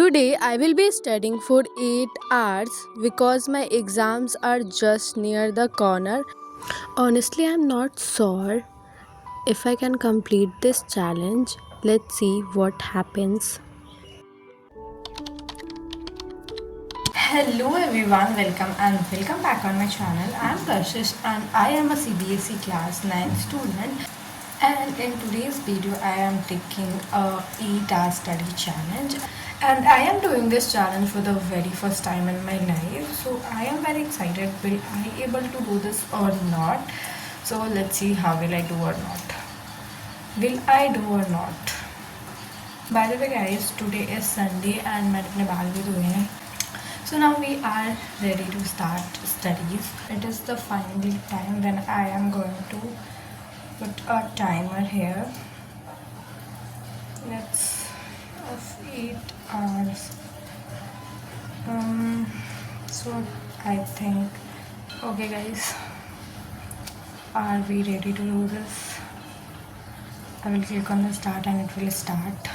Today I will be studying for 8 hours because my exams are just near the corner. Honestly, I'm not sure if I can complete this challenge. Let's see what happens. Hello everyone, welcome back on my channel. I am Kashish and I am a CBSE class 9 student, and in today's video I am taking a 8-hour study challenge, and I am doing this challenge for the very first time in my life. So I am very excited. Will I able to do this or not? So let's see how will I do or not. Will I do or not? By the way guys, today is Sunday and मैंने अपने बाल भी धोए हैं. So now we are ready to start studies. It is the final time when I am going to put a timer here. Let's of 8 hours. So I think, okay guys, are we ready to do this? I will click on the start and it will start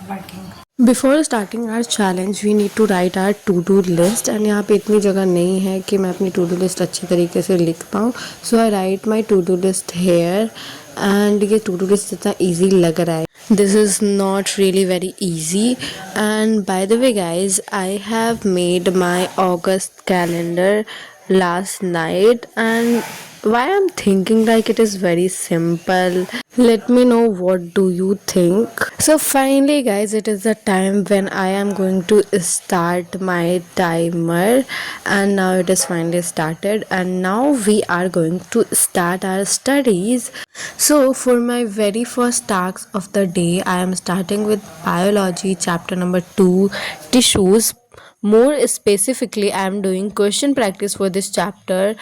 working. Before starting our challenge, we need to write our to-do list and यहाँ पे इतनी जगह नहीं है कि मैं अपनी to-do list अच्छी तरीके से लिख पाऊँ. So I write my to-do list here and ये to-do list इतना easy लग रहा है. This is not really very easy. And by the way guys, I have made my August calendar last night, and why I'm thinking like it is very simple. Let me know what do you think. So finally guys, it is the time when I am going to start my timer, and now it is finally started, and now we are going to start our studies. So for my very first task of the day, I am starting with biology chapter number 2, tissues. More specifically, I am doing question practice for this chapter.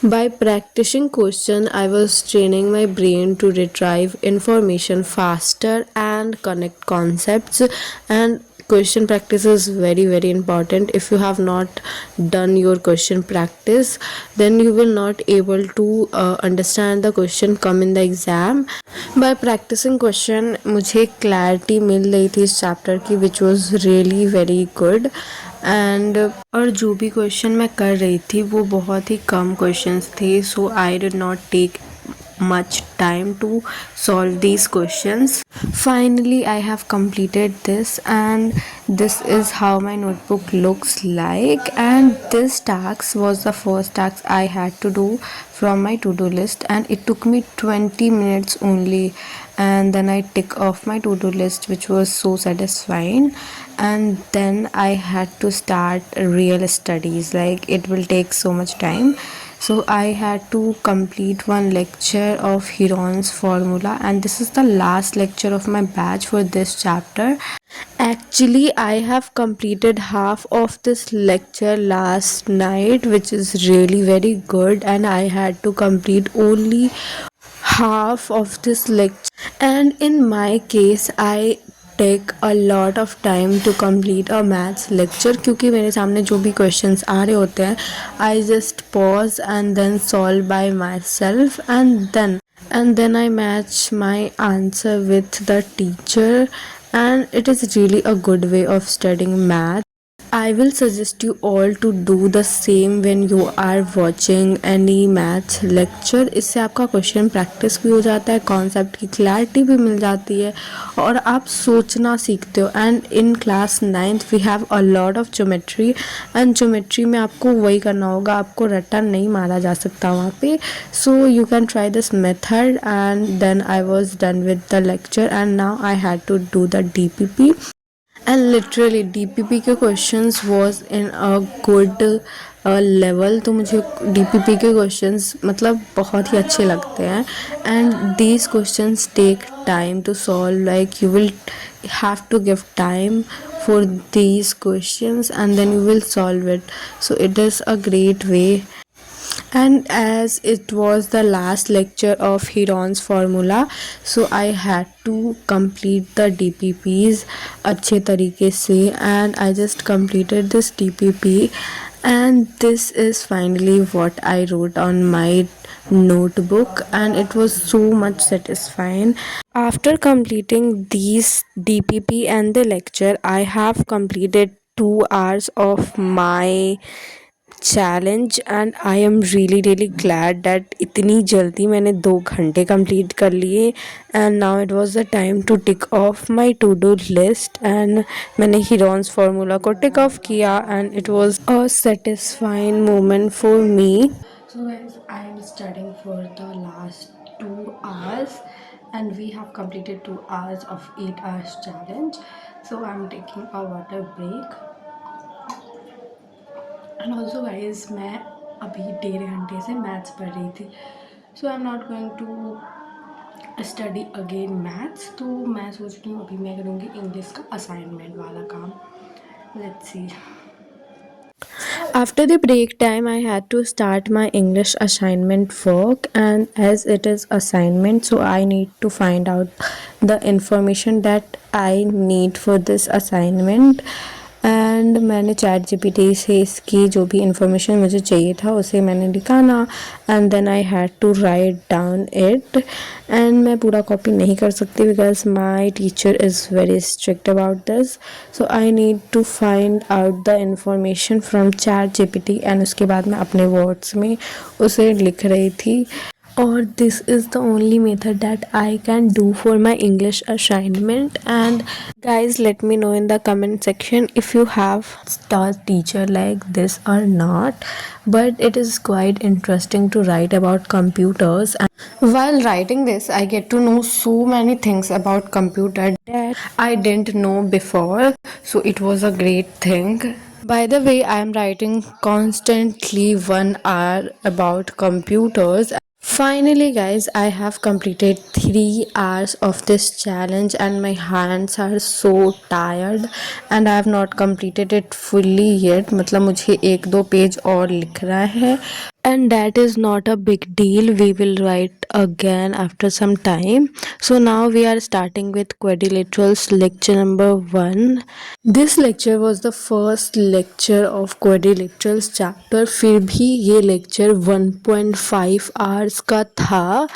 By practicing question, I was training my brain to retrieve information faster and connect concepts. And question practice is very important. If you have not done your question practice, then you will not able to understand the question come in the exam. By practicing question, मुझे clarity मिल रही थी इस chapter की, which was really very good. And और जो भी question मैं कर रही थी वो बहुत ही कम क्वेश्चंस थे, so I did not take much time to solve these questions. Finally, I have completed this, and this is how my notebook looks like. And this task was the first task I had to do from my to-do list, and it took me 20 minutes only. And then I tick off my to-do list, which was so satisfying. And then I had to start real studies, like it will take so much time. So I had to complete one lecture of Heron's formula, and this is the last lecture of my batch for this chapter. Actually, I have completed half of this lecture last night, which is really very good, and I had to complete only half of this lecture. And in my case, I take a lot of time to complete a maths lecture, क्योंकि मेरे सामने जो भी questions आ रहे होते हैं, I just pause and then solve by myself, and then I match my answer with the teacher, and it is really a good way of studying math. I will suggest you all to do the same when you are watching any maths lecture. इससे आपका question practice भी हो जाता है, concept की clarity भी मिल जाती है, और आप सोचना सीखते हो. And in class 9th we have a lot of geometry, and geometry में आपको वही करना होगा, आपको रट्टा नहीं मारा जा सकता वहाँ पे. So you can try this method. And then I was done with the lecture, and now I had to do the DPP. And literally DPP के questions was in a good level. तो मुझे DPP के questions मतलब बहुत ही अच्छे लगते हैं. And these questions take time to solve, like you will have to give time for these questions and then you will solve it. So it is a great way. And as it was the last lecture of Heron's formula, so I had to complete the DPPs अच्छे तरीके से, and I just completed this DPP, and this is finally what I wrote on my notebook, and it was so much satisfying. After completing these DPP and the lecture, I have completed 2 hours of my challenge, and I am really glad that इतनी जल्दी मैंने 2 घंटे complete कर लिए. And now it was the time to tick off my to do list, and मैंने Heron's formula को tick off किया, and it was a satisfying moment for me. So guys, I am studying for the last 2 hours, and we have completed 2 hours of 8 hours challenge. So I'm taking a water break. And also guys मैं अभी 1.5 घंटे से maths पढ़ रही थी. So I am not going to study again maths. तो मैं सोच रही हूँ अभी मैं करूँगी इंग्लिश का असाइनमेंट वाला काम. Let's see. After the break time, I had to start my English assignment work, and as it is assignment, so I need to find out the information that I need for this assignment. And मैंने chat GPT से इसकी जो भी information मुझे चाहिए था उसे मैंने निकाला, and then I had to write down it. And मैं पूरा कॉपी नहीं कर सकती because my teacher is very strict about this. So I need to find out the information from ChatGPT, and उसके बाद मैं अपने वर्ड्स में उसे लिख रही थी. Or this is the only method that I can do for my English assignment. And guys, let me know in the comment section if you have a teacher like this or not. But it is quite interesting to write about computers, and while writing this I get to know so many things about computer that I didn't know before. So it was a great thing. By the way, I am writing constantly 1 hour about computers. Finally guys, I have completed 3 hours of this challenge, and my hands are so tired, and I have not completed it fully yet. मतलब मुझे 1-2 page और लिखना है, and that is not a big deal. We will write again after some time. So now we are starting with quadrilaterals lecture number 1. This lecture was the first lecture of quadrilaterals chapter. फिर भी ये lecture 1.5 hours का था.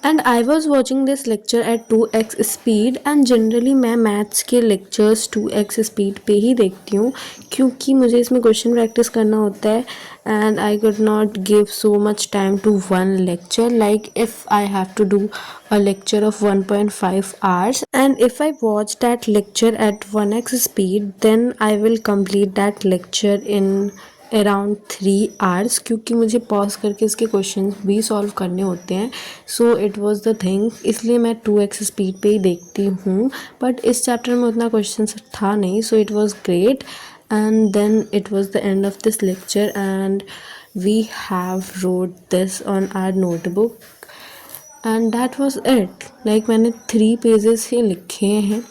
And I was watching this lecture at 2x speed. And generally मैं maths के lectures 2x speed पे ही देखती हूँ, क्योंकि मुझे इसमें क्वेश्चन प्रैक्टिस करना होता है, and I could not give so much time to one lecture. Like if I have to do a lecture of 1.5 hours, and if I watch that lecture at 1x speed, then I will complete that lecture in around 3 hours, क्योंकि मुझे pause करके इसके question भी solve करने होते हैं. सो it was the thing, इसलिए मैं 2x स्पीड पे ही देखती हूँ. बट इस चैप्टर में उतना क्वेश्चन था नहीं, so it was great. And then it was the end of this lecture, and we have wrote this on our notebook, and that was it. Like मैंने 3 पेजेस ही लिखे हैं.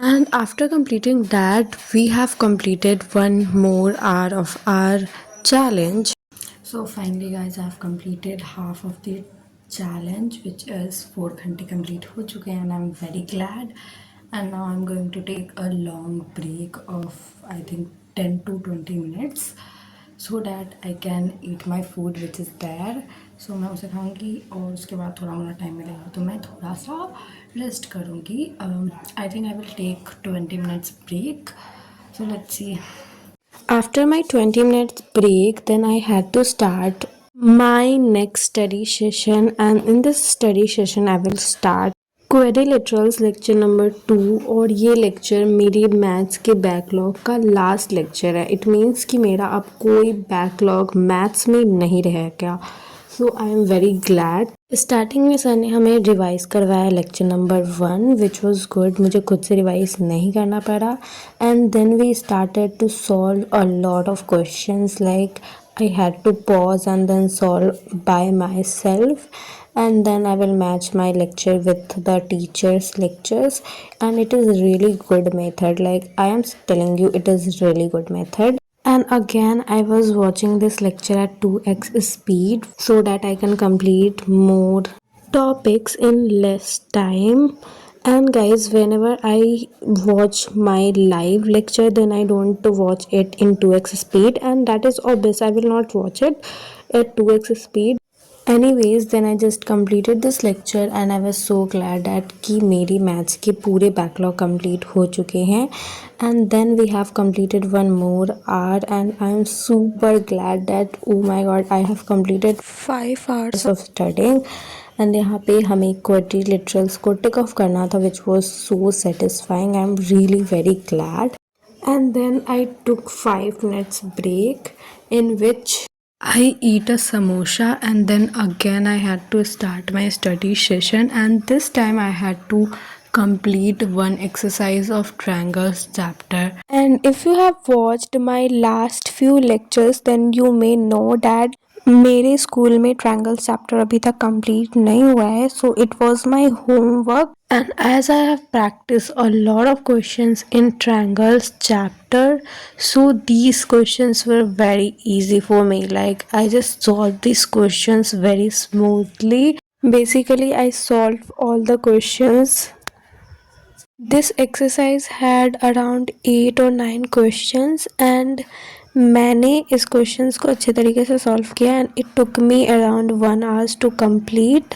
And after completing that, we have completed 1 more hour of our challenge. So finally guys, I have completed half of the challenge, which is 4 घंटे complete हो चुके हैं, and I'm very glad. And now I'm going to take a long break of I think 10 to 20 minutes, so that I can eat my food which is there. So मैं उसे खाऊंगी, और उसके बाद थोड़ा मुझे टाइम मिलेगा तो मैं थोड़ा सा रेस्ट करूँगी. I think I will take 20 minutes break. So let's see. After my 20 minutes break, then I had to start my next study session, and in this study session I will start quadrilaterals lecture number 2. और ये lecture मेरी maths के backlog का last lecture है. It means कि मेरा अब कोई बैकलॉग मैथ्स में नहीं रहेगा. So I am very glad. Starting में सर ने हमें रिवाइज़ करवाया lecture number 1, which was good. मुझे खुद से रिवाइज़ नहीं करना पड़ा. And then we started to solve a lot of questions. Like I had to pause and then solve by myself, and then I will match my lecture with the teacher's lectures, and it is really good method. Like I am telling you, it is really good method. And again I was watching this lecture at 2x speed so that I can complete more topics in less time. And guys, whenever I watch my live lecture, then I don't watch it in 2x speed, and that is obvious. I will not watch it at 2x speed. Anyways, then I just completed this lecture and I was so glad that कि मेरी maths के पूरे backlog complete हो चुके हैं and then we have completed one more hour and I am super glad that oh my god I have completed 5 hours of studying and यहाँ पे हमें quadrilaterals को tick off करना था which was so satisfying. I am really very glad. And then I took 5 minutes break in which I eat a samosa and then again I had to start my study session and this time I had to complete one exercise of triangles chapter. And if you have watched my last few lectures then you may know that मेरे school में triangle chapter अभी तक complete नहीं हुआ है सो it was my homework and as I have practiced a lot of questions in triangles chapter so these questions were very easy for me like I just solved these questions very smoothly. Basically I solved all the questions. This exercise had around 8 or 9 questions and मैंने इस questions को अच्छे तरीके से solve किया and it took me around 1 hours to complete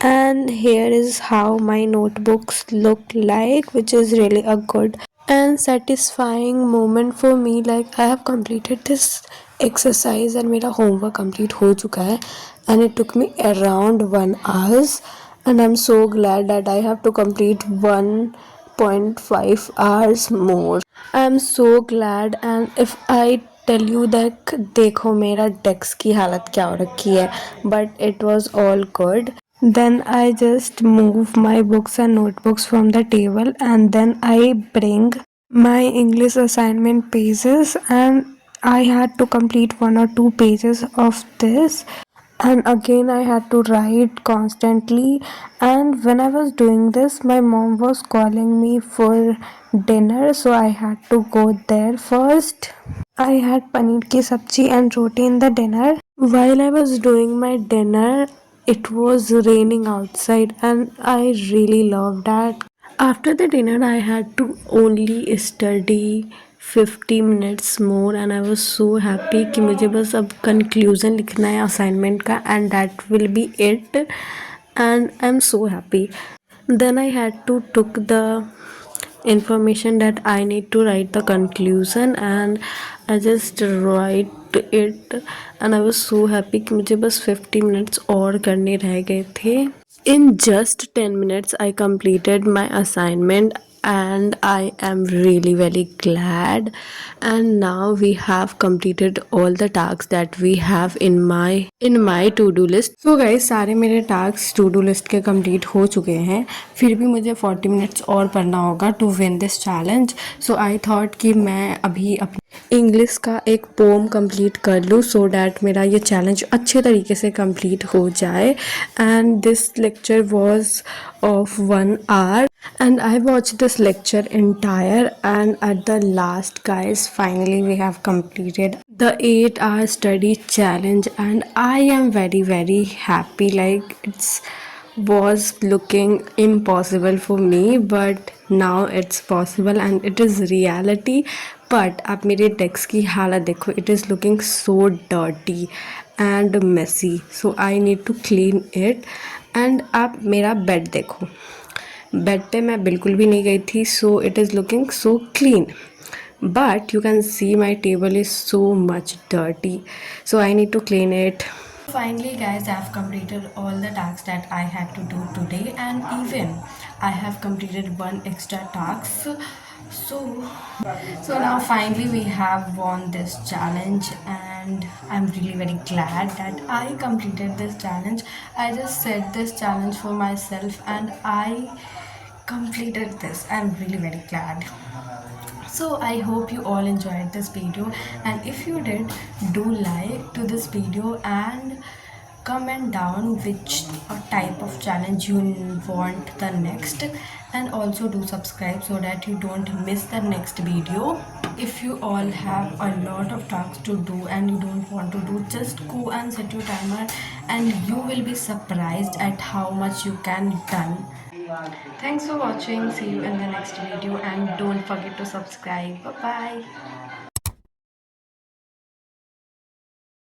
and here is how my notebooks look like which is really a good and satisfying moment for me like I have completed this exercise and मेरा homework complete हो चुका है and it took me around 1 hours and I'm so glad that I have to complete 1.5 hours more. I'm so glad and if I tell you that देखो मेरा desk की हालत क्या हो रखी है but it was all good. Then I just move my books and notebooks from the table and then I bring my English assignment pages and I had to complete 1 or 2 pages of this and again I had to write constantly and when I was doing this my mom was calling me for dinner so I had to go there first. I had paneer ki sabji and roti in the dinner. While I was doing my dinner it was raining outside and I really loved that. After the dinner I had to only study 50 minutes more and I was so happy कि मुझे बस अब conclusion लिखना है assignment का and that will be it and I'm so happy. Then I had to took the information that I need to write the conclusion and I just write it and I was so happy कि मुझे बस 50 minutes और करने रह गए थे. In just 10 minutes I completed my assignment and I am really very glad and now we have completed all the tasks that we have in my to do list. So guys सारे मेरे tasks to do list के complete हो चुके हैं फिर भी मुझे 40 minutes और पढ़ना होगा to win this challenge. So I thought कि मैं अभी अपनी इंग्लिश का एक पोम कंप्लीट कर लूँ सो डैट मेरा ये चैलेंज अच्छे तरीके से कंप्लीट हो जाए and this lecture was of 1 hour and I watched this lecture entire and at the last guys finally we have completed the 8-hour study challenge and I am very very happy like it's was looking impossible for me but now it's possible and it is reality. But आप मेरे desk की हालत देखो it is looking so dirty and messy so I need to clean it and आप मेरा bed देखो bed पे मैं बिल्कुल भी नहीं गई थी so it is looking so clean but you can see my table is so much dirty so I need to clean it. Finally guys, I have completed all the tasks that I had to do today and even I have completed one extra task. So now finally we have won this challenge and I'm really very glad that I completed this challenge. I just set this challenge for myself and I completed this. I'm really very glad. So I hope you all enjoyed this video and if you did, do like to this video and comment down which type of challenge you want the next and also do subscribe so that you don't miss the next video. If you all have a lot of tasks to do and you don't want to do, just go and set your timer and you will be surprised at how much you can done. Thanks for watching. See you in the next video and don't forget to subscribe. Bye bye.